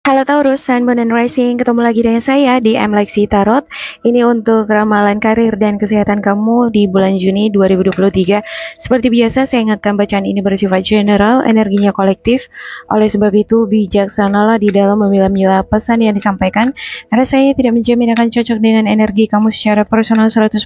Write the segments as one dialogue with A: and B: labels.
A: Halo Taurus, Sun, Moon, and Rising. Ketemu lagi dengan saya di Lexi Tarot. Ini untuk ramalan karir dan kesehatan kamu di bulan Juni 2023. Seperti biasa, saya ingatkan bacaan ini bersifat general, energinya kolektif. Oleh sebab itu, bijaksanalah di dalam memilah-milah pesan yang disampaikan, karena saya tidak menjamin akan cocok dengan energi kamu secara personal 100%.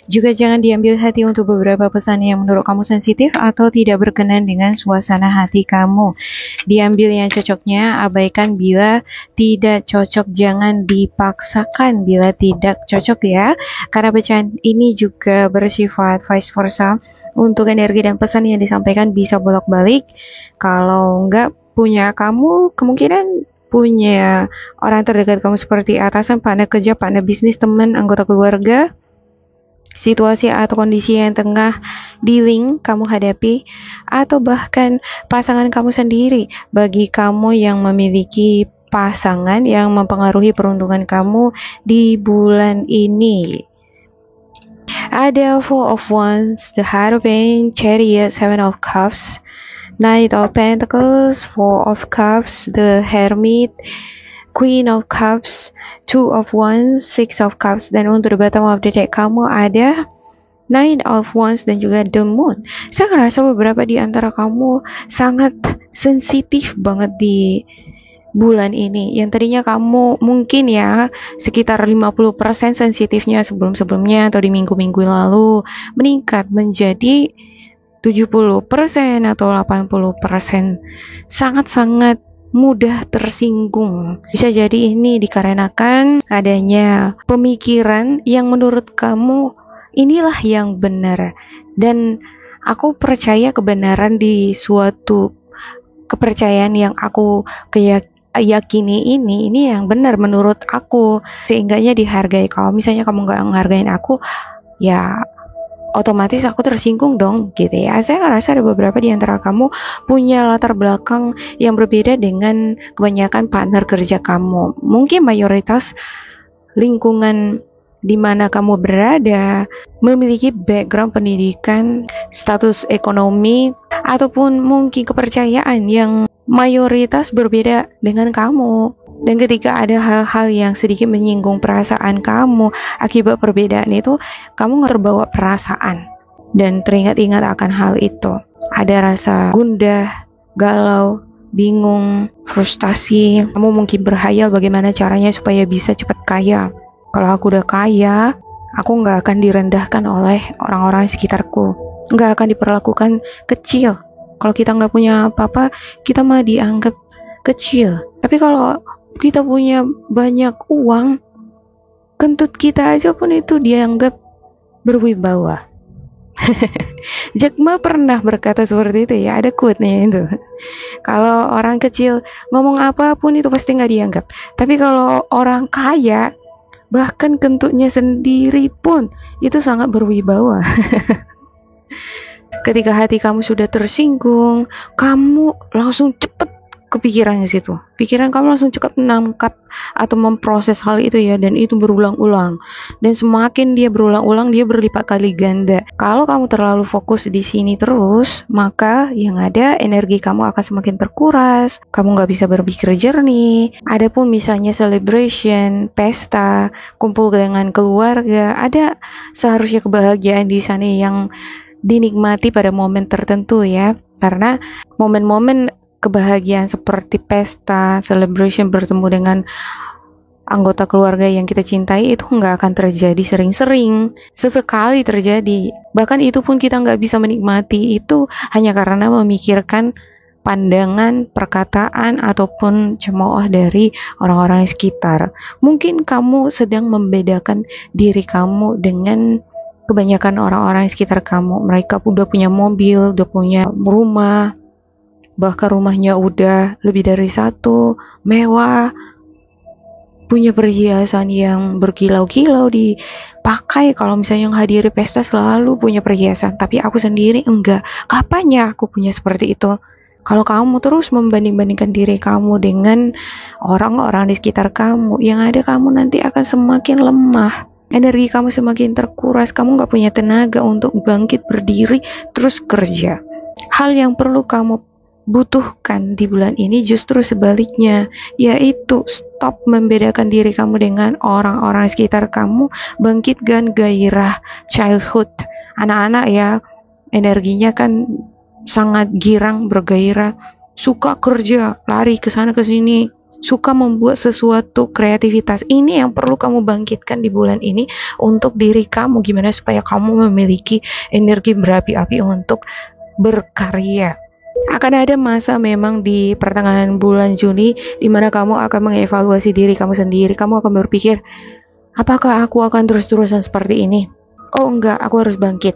A: Juga jangan diambil hati untuk beberapa pesan yang menurut kamu sensitif atau tidak berkenan dengan suasana hati kamu. Diambil yang cocoknya, abaikan bila tidak cocok, jangan dipaksakan bila tidak cocok ya, karena bacaan ini juga bersifat vice versa. Untuk energi dan pesan yang disampaikan bisa bolak-balik. Kalau nggak punya kamu, kemungkinan punya orang terdekat kamu seperti atasan, partner kerja, partner bisnis, teman, anggota keluarga, situasi atau kondisi yang tengah dealing kamu hadapi, atau bahkan pasangan kamu sendiri. Bagi kamu yang memiliki pasangan yang mempengaruhi peruntungan kamu di bulan ini, ada Four of Wands, the Hierophant, Chariot, Seven of Cups, Knight of Pentacles, Four of Cups, the Hermit, Queen of Cups, Two of Wands, Six of Cups, dan untuk the bottom of the deck kamu ada Nine of Wands dan juga The Moon. Saya ngerasa beberapa di antara kamu sangat sensitif banget di bulan ini. Yang tadinya kamu mungkin ya sekitar 50% sensitifnya sebelum-sebelumnya atau di minggu-minggu lalu, meningkat menjadi 70% atau 80%. Sangat-sangat mudah tersinggung. Bisa jadi ini dikarenakan adanya pemikiran yang menurut kamu inilah yang benar, dan aku percaya kebenaran di suatu kepercayaan yang aku yakini ini yang benar menurut aku, sehingganya dihargai. Kalau misalnya kamu nggak menghargain aku, ya otomatis aku tersinggung dong gitu ya. Saya ngerasa ada beberapa di antara kamu punya latar belakang yang berbeda dengan kebanyakan partner kerja kamu. Mungkin mayoritas lingkungan di mana kamu berada memiliki background pendidikan, status ekonomi, ataupun mungkin kepercayaan yang mayoritas berbeda dengan kamu. Dan ketika ada hal-hal yang sedikit menyinggung perasaan kamu, akibat perbedaan itu, kamu terbawa perasaan dan teringat-ingat akan hal itu. Ada rasa gundah, galau, bingung, frustasi. Kamu mungkin berhayal bagaimana caranya supaya bisa cepat kaya. Kalau aku udah kaya, aku nggak akan direndahkan oleh orang-orang sekitarku. Nggak akan diperlakukan kecil. Kalau kita nggak punya apa-apa, kita mah dianggap kecil. Tapi kalau kita punya banyak uang, kentut kita aja pun itu dianggap berwibawa. Jack Ma pernah berkata seperti itu ya, ada quote-nya itu. Kalau orang kecil ngomong apapun itu pasti nggak dianggap. Tapi kalau orang kaya, bahkan kentutnya sendiri pun itu sangat berwibawa. Ketika hati kamu sudah tersinggung, kamu langsung cepet kepikiran ke situ. Pikiran kamu langsung cepat menangkap atau memproses hal itu ya, dan itu berulang-ulang. Dan semakin dia berulang-ulang, dia berlipat kali ganda. Kalau kamu terlalu fokus di sini terus, maka yang ada energi kamu akan semakin terkuras. Kamu nggak bisa berpikir jernih. Adapun misalnya celebration, pesta, kumpul dengan keluarga, ada seharusnya kebahagiaan di sana yang dinikmati pada momen tertentu ya. Karena momen-momen kebahagiaan seperti pesta, celebration, bertemu dengan anggota keluarga yang kita cintai itu nggak akan terjadi sering-sering, sesekali terjadi. Bahkan itu pun kita nggak bisa menikmati itu hanya karena memikirkan pandangan, perkataan, ataupun cemooh dari orang-orang sekitar. Mungkin kamu sedang membedakan diri kamu dengan kebanyakan orang-orang sekitar kamu. Mereka udah punya mobil, udah punya rumah, bahkan rumahnya udah lebih dari satu, mewah, punya perhiasan yang berkilau-kilau dipakai. Kalau misalnya yang hadiri pesta selalu punya perhiasan, tapi aku sendiri enggak. Kapannya aku punya seperti itu? Kalau kamu terus membanding-bandingkan diri kamu dengan orang-orang di sekitar kamu, yang ada kamu nanti akan semakin lemah. Energi kamu semakin terkuras, kamu gak punya tenaga untuk bangkit berdiri terus kerja. Hal yang perlu kamu butuhkan di bulan ini justru sebaliknya, yaitu stop membedakan diri kamu dengan orang-orang sekitar kamu, bangkitkan gairah childhood. Anak-anak ya, energinya kan sangat girang, bergairah, suka kerja, lari ke sana ke sini, suka membuat sesuatu, kreativitas. Ini yang perlu kamu bangkitkan di bulan ini untuk diri kamu, gimana supaya kamu memiliki energi berapi-api untuk berkarya. Akan ada masa memang di pertengahan bulan Juni di mana kamu akan mengevaluasi diri kamu sendiri. Kamu akan berpikir, apakah aku akan terus-terusan seperti ini? Oh enggak, aku harus bangkit.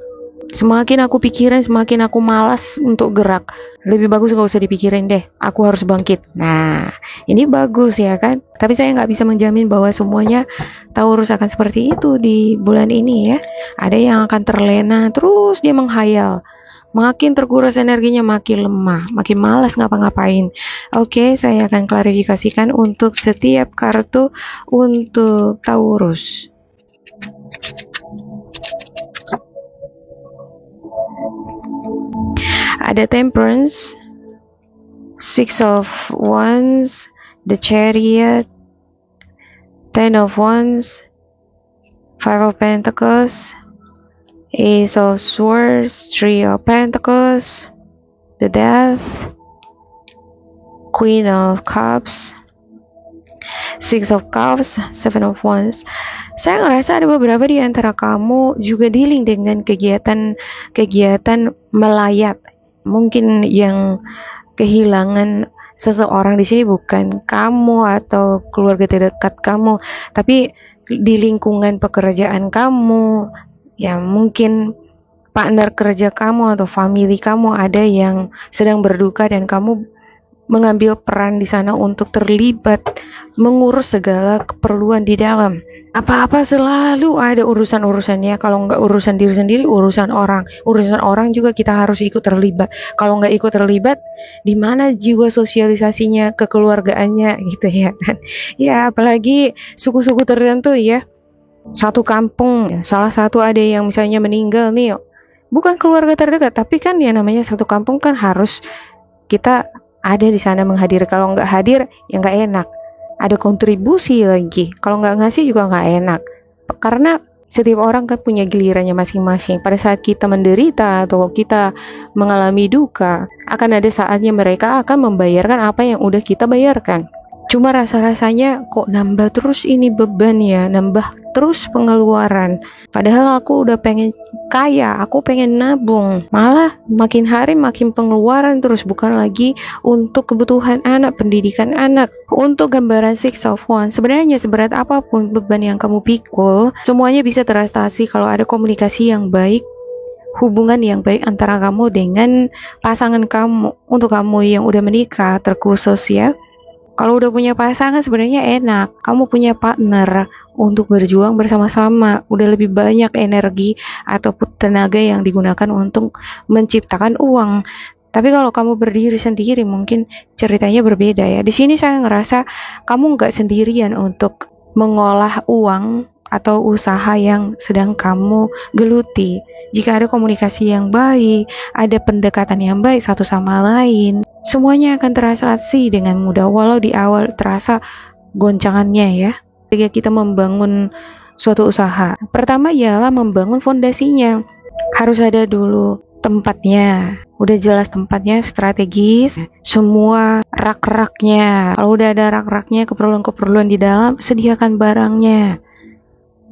A: Semakin aku pikirin, semakin aku malas untuk gerak. Lebih bagus gak usah dipikirin deh, aku harus bangkit. Nah, ini bagus ya kan? Tapi saya nggak bisa menjamin bahwa semuanya Taurus akan seperti itu di bulan ini ya. Ada yang akan terlena, terus dia menghayal. Makin terkuras energinya, makin lemah, makin malas ngapa-ngapain. Oke, saya akan klarifikasikan untuk setiap kartu untuk Taurus. Ada Temperance, Six of Wands, The Chariot, Ten of Wands, Five of Pentacles, Ace of Swords, Three of Pentacles, the Death, Queen of Cups, Six of Cups, Seven of Wands. Saya ngerasa ada beberapa di antara kamu juga dealing dengan kegiatan melayat. Mungkin yang kehilangan seseorang di sini bukan kamu atau keluarga terdekat kamu, tapi di lingkungan pekerjaan kamu. Ya mungkin partner kerja kamu atau family kamu ada yang sedang berduka dan kamu mengambil peran di sana untuk terlibat mengurus segala keperluan di dalam. Apa-apa selalu ada urusan-urusannya. Kalau nggak urusan diri sendiri, urusan orang. Urusan orang juga kita harus ikut terlibat. Kalau nggak ikut terlibat, di mana jiwa sosialisasinya, kekeluargaannya gitu ya kan? Ya apalagi suku-suku tertentu ya. Satu kampung, salah satu ada yang misalnya meninggal nih, bukan keluarga terdekat, tapi kan ya namanya satu kampung kan harus kita ada di sana menghadir. Kalau nggak hadir ya nggak enak. Ada kontribusi lagi. Kalau nggak ngasih juga nggak enak. Karena setiap orang kan punya gilirannya masing-masing. Pada saat kita menderita atau kita mengalami duka, akan ada saatnya mereka akan membayarkan apa yang udah kita bayarkan. Cuma rasa-rasanya kok nambah terus ini beban ya, nambah terus pengeluaran. Padahal aku udah pengen kaya, aku pengen nabung. Malah makin hari makin pengeluaran terus, bukan lagi untuk kebutuhan anak, pendidikan anak. Untuk gambaran Six of Wands, sebenarnya seberat apapun beban yang kamu pikul, semuanya bisa teratasi kalau ada komunikasi yang baik, hubungan yang baik antara kamu dengan pasangan kamu. Untuk kamu yang udah menikah terkhusus ya, kalau udah punya pasangan sebenarnya enak, kamu punya partner untuk berjuang bersama-sama, udah lebih banyak energi ataupun tenaga yang digunakan untuk menciptakan uang. Tapi kalau kamu berdiri sendiri mungkin ceritanya berbeda ya. Di sini saya ngerasa kamu nggak sendirian untuk mengolah uang atau usaha yang sedang kamu geluti. Jika ada komunikasi yang baik, ada pendekatan yang baik satu sama lain, semuanya akan terasa dengan mudah, walau di awal terasa goncangannya ya. Ketika kita membangun suatu usaha, pertama ialah membangun fondasinya. Harus ada dulu tempatnya, udah jelas tempatnya, strategis, semua rak-raknya. Kalau udah ada rak-raknya, keperluan-keperluan di dalam, sediakan barangnya.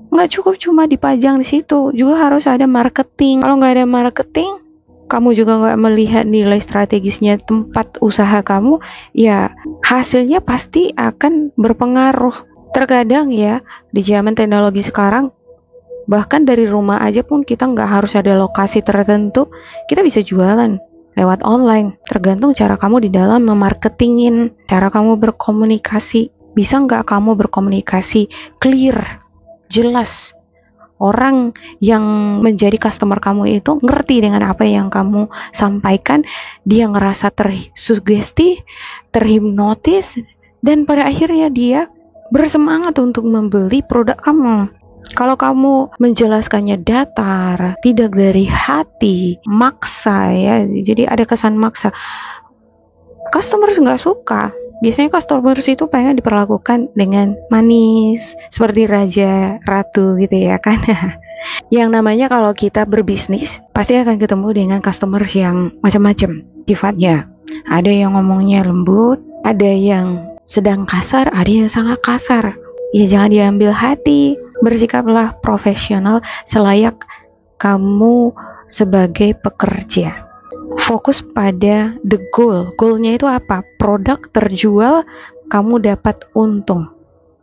A: Nggak cukup cuma dipajang di situ, juga harus ada marketing. Kalau nggak ada marketing, kamu juga nggak melihat nilai strategisnya tempat usaha kamu, ya hasilnya pasti akan berpengaruh. Terkadang ya, di zaman teknologi sekarang, bahkan dari rumah aja pun kita nggak harus ada lokasi tertentu, kita bisa jualan lewat online. Tergantung cara kamu di dalam memarketingin, cara kamu berkomunikasi. Bisa nggak kamu berkomunikasi clear, jelas? Orang yang menjadi customer kamu itu ngerti dengan apa yang kamu sampaikan, dia ngerasa tersugesti, terhipnotis, dan pada akhirnya dia bersemangat untuk membeli produk kamu. Kalau kamu menjelaskannya datar, tidak dari hati, maksa ya, jadi ada kesan maksa. Customers nggak suka. Biasanya customers itu pengen diperlakukan dengan manis, seperti raja, ratu gitu ya kan. Yang namanya kalau kita berbisnis, pasti akan ketemu dengan customers yang macam-macam sifatnya. Ada yang ngomongnya lembut, ada yang sedang kasar, ada yang sangat kasar. Ya jangan diambil hati, bersikaplah profesional selayak kamu sebagai pekerja. Fokus pada the goal. Goalnya itu apa? Produk terjual, kamu dapat untung.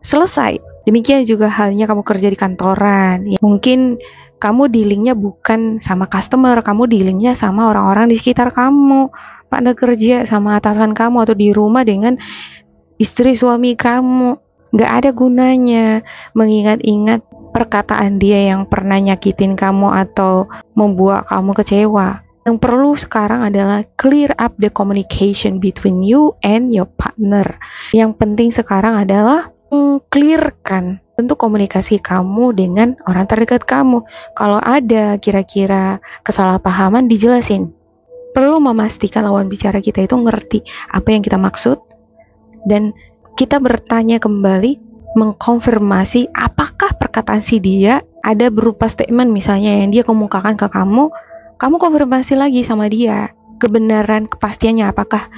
A: Selesai. Demikian juga halnya kamu kerja di kantoran. Ya, mungkin kamu dealingnya bukan sama customer, kamu dealingnya sama orang-orang di sekitar kamu. Partner kerja sama atasan kamu atau di rumah dengan istri suami kamu. Gak ada gunanya mengingat-ingat perkataan dia yang pernah nyakitin kamu atau membuat kamu kecewa. Yang perlu sekarang adalah clear up the communication between you and your partner. Yang penting sekarang adalah clearkan bentuk komunikasi kamu dengan orang terdekat kamu. Kalau ada kira-kira kesalahpahaman, dijelasin. Perlu memastikan lawan bicara kita itu ngerti apa yang kita maksud, dan kita bertanya kembali, mengkonfirmasi apakah perkataan si dia ada berupa statement misalnya yang dia kemukakan ke kamu konfirmasi lagi sama dia kebenaran, kepastiannya apakah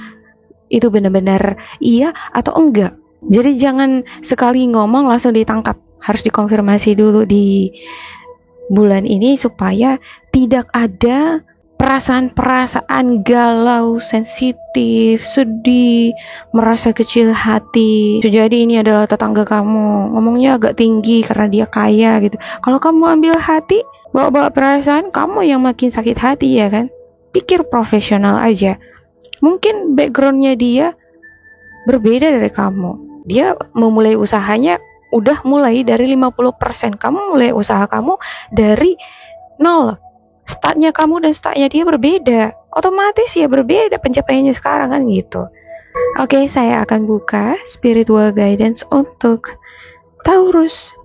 A: itu benar-benar iya atau enggak. Jadi jangan sekali ngomong langsung ditangkap, harus dikonfirmasi dulu di bulan ini supaya tidak ada perasaan-perasaan galau, sensitif, sedih, merasa kecil hati. Jadi ini adalah tetangga kamu, ngomongnya agak tinggi karena dia kaya gitu. Kalau kamu ambil hati, bawa-bawa perasaan, kamu yang makin sakit hati ya kan. Pikir profesional aja. Mungkin backgroundnya dia berbeda dari kamu. Dia memulai usahanya udah mulai dari 50%. Kamu mulai usaha kamu dari 0. Startnya kamu dan startnya dia berbeda. Otomatis ya berbeda pencapaiannya sekarang kan gitu. Oke, saya akan buka spiritual guidance untuk Taurus.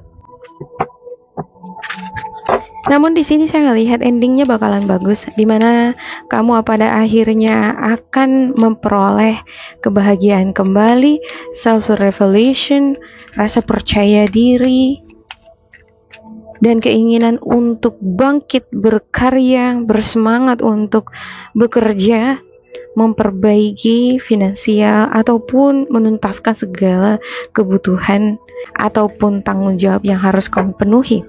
A: Namun di sini saya ngelihat endingnya bakalan bagus, dimana kamu pada akhirnya akan memperoleh kebahagiaan kembali, self-revelation, rasa percaya diri, dan keinginan untuk bangkit, berkarya, bersemangat untuk bekerja, memperbaiki finansial, ataupun menuntaskan segala kebutuhan ataupun tanggung jawab yang harus kamu penuhi.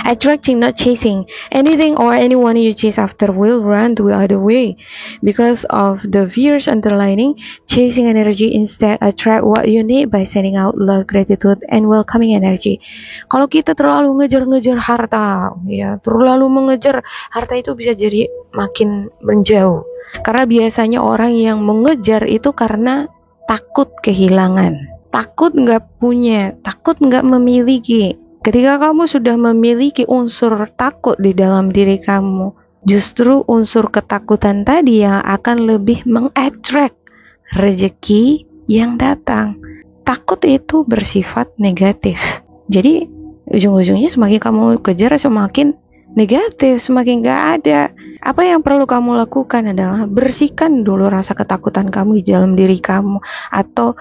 A: Attracting, not chasing. Anything or anyone you chase after will run the other way. Because of the fears underlining, chasing energy instead attract what you need by sending out love, gratitude, and welcoming energy. Kalau kita terlalu ngejar-ngejar harta, ya, terlalu mengejar harta itu bisa jadi makin menjauh. Karena biasanya orang yang mengejar itu karena takut kehilangan, takut nggak punya, takut nggak memiliki. Ketika kamu sudah memiliki unsur takut di dalam diri kamu, justru unsur ketakutan tadi yang akan lebih mengattract rezeki yang datang. Takut itu bersifat negatif. Jadi ujung-ujungnya semakin kamu kejar semakin negatif, semakin gak ada. Apa yang perlu kamu lakukan adalah bersihkan dulu rasa ketakutan kamu di dalam diri kamu, atau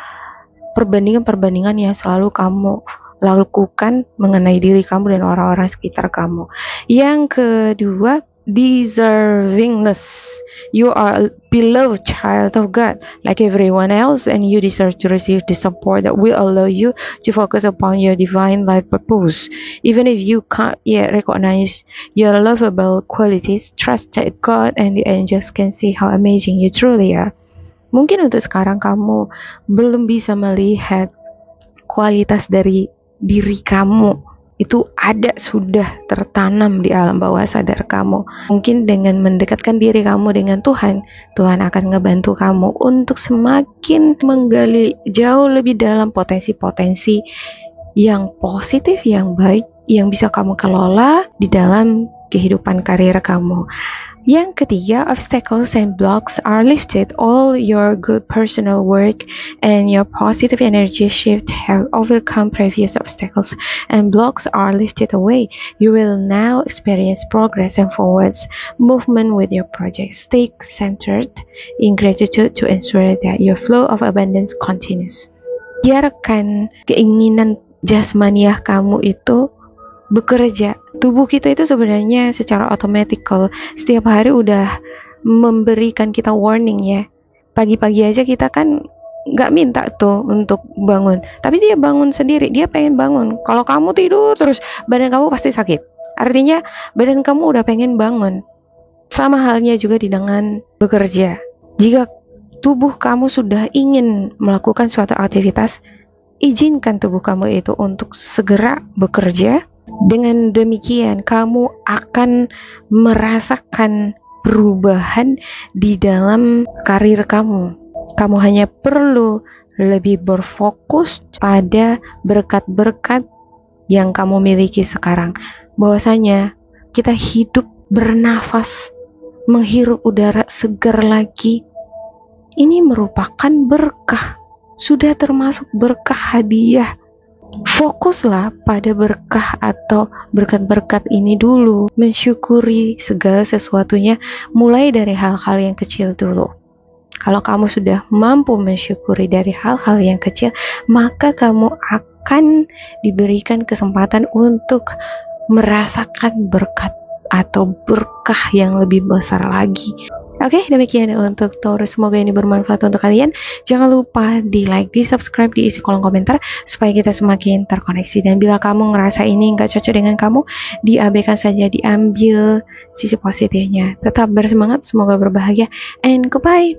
A: perbandingan-perbandingan yang selalu kamu lakukan mengenai diri kamu dan orang-orang sekitar kamu. Yang kedua, deservingness. You are a beloved child of God like everyone else, and you deserve to receive the support that will allow you to focus upon your divine life purpose. Even if you can't yet recognize your lovable qualities, trust that God and the angels can see how amazing you truly are. Mungkin untuk sekarang kamu belum bisa melihat kualitas dari diri kamu, itu ada, sudah tertanam di alam bawah sadar kamu. Mungkin dengan mendekatkan diri kamu dengan Tuhan, Tuhan akan ngebantu kamu untuk semakin menggali jauh lebih dalam potensi-potensi yang positif, yang baik, yang bisa kamu kelola di dalam kehidupan karir kamu. Yang ketiga, obstacles and blocks are lifted. All your good personal work and your positive energy shift have overcome previous obstacles and blocks are lifted away. You will now experience progress and forwards movement with your project. Stay centered in gratitude to ensure that your flow of abundance continues. Biarkan keinginan jasmaniah kamu itu bekerja. Tubuh kita itu sebenarnya secara otomatikal setiap hari udah memberikan kita warning ya. Pagi-pagi aja kita kan nggak minta tuh untuk bangun, tapi dia bangun sendiri, dia pengen bangun. Kalau kamu tidur terus, badan kamu pasti sakit. Artinya badan kamu udah pengen bangun. Sama halnya juga dengan bekerja. Jika tubuh kamu sudah ingin melakukan suatu aktivitas, izinkan tubuh kamu itu untuk segera bekerja. Dengan demikian, kamu akan merasakan perubahan di dalam karir kamu. Kamu hanya perlu lebih berfokus pada berkat-berkat yang kamu miliki sekarang. Bahwasanya kita hidup, bernafas, menghirup udara segar lagi, ini merupakan berkah. Sudah termasuk berkah hadiah. Fokuslah pada berkah atau berkat-berkat ini dulu. Mensyukuri segala sesuatunya mulai dari hal-hal yang kecil dulu. Kalau kamu sudah mampu mensyukuri dari hal-hal yang kecil, maka kamu akan diberikan kesempatan untuk merasakan berkat atau berkah yang lebih besar lagi. Oke, demikian untuk Taurus. Semoga ini bermanfaat untuk kalian. Jangan lupa di like, di subscribe, diisi kolom komentar supaya kita semakin terkoneksi. Dan bila kamu ngerasa ini nggak cocok dengan kamu, diabaikan saja, diambil sisi positifnya. Tetap bersemangat, semoga berbahagia, and goodbye.